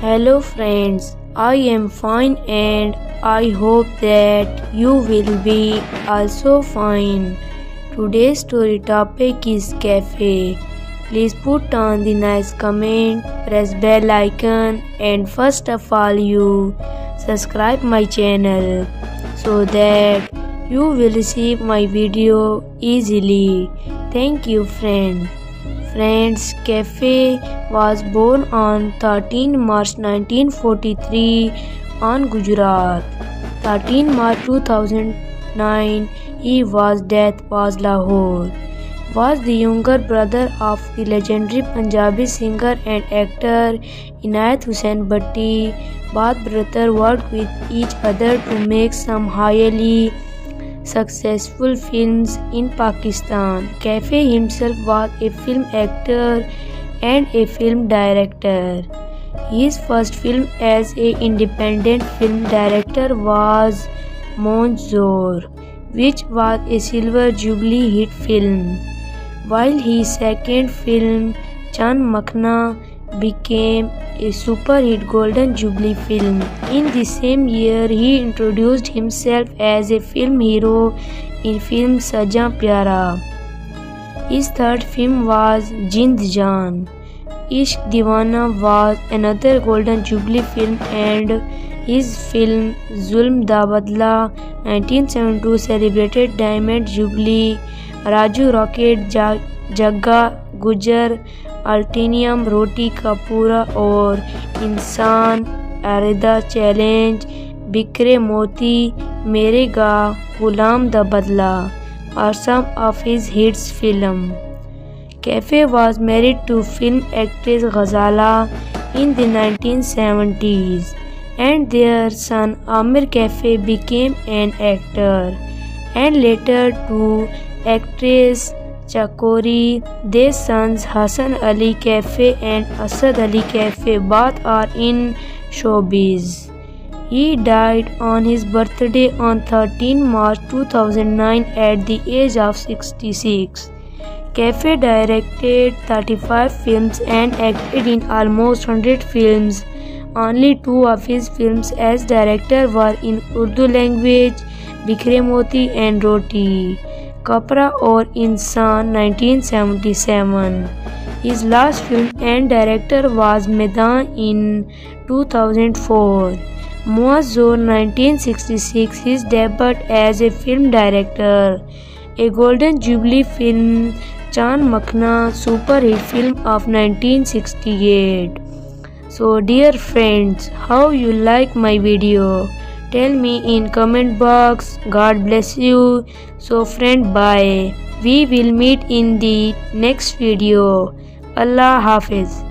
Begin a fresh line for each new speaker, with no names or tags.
Hello friends, I am fine and I hope that you will be also fine. Today's story topic is cafe. Please put on the nice comment, press bell icon and first of all you subscribe my channel so that you will receive my video easily. Thank you friend. Friends, Cafe was born on 13 March 1943 on Gujarat. 13 March 2009, his death was Lahore. Was the younger brother of the legendary Punjabi singer and actor Inayat Hussain Bhatti. Both brothers worked with each other to make some highly successful films in Pakistan. Kaifee himself was a film actor and a film director. His first film as an independent film director was Monzor, which was a Silver Jubilee hit film, while his second film Chand Makhna became a super hit Golden Jubilee film. In the same year, he introduced himself as a film hero in film Saja Pyara. His third film was Jind Jaan. Ishq Deewana was another Golden Jubilee film, and his film Zulm Da Badla 1972 celebrated Diamond Jubilee. Raju Rocket, Jagga Gujar, अल्टीनियम, रोटी का पूरा और इंसान, अरेदा challenge, बिखरे मोती, मेरे गा, गुलाम the बदला are some of his hits film. Kaifee was married to film actress Ghazala in the 1970s, and their son Amir Kaifee became an actor, and later to actress Chakori. Their sons Hassan Ali Kaifee and Asad Ali Kaifee both are in showbiz. He died on his birthday on 13 March 2009 at the age of 66. Kaifee directed 35 films and acted in almost 100 films. Only two of his films as director were in Urdu language, Bikhre Moti and Roti Kapra or Insan 1977. His last film and director was Maidan in 2004. Muazzor 1966, his debut as a film director. A Golden Jubilee film, Chand Makhna, super hit film of 1968. So dear friends, how you like my video? Tell me in comment box. God bless you. So friend, bye. We will meet in the next video. Allah Hafiz.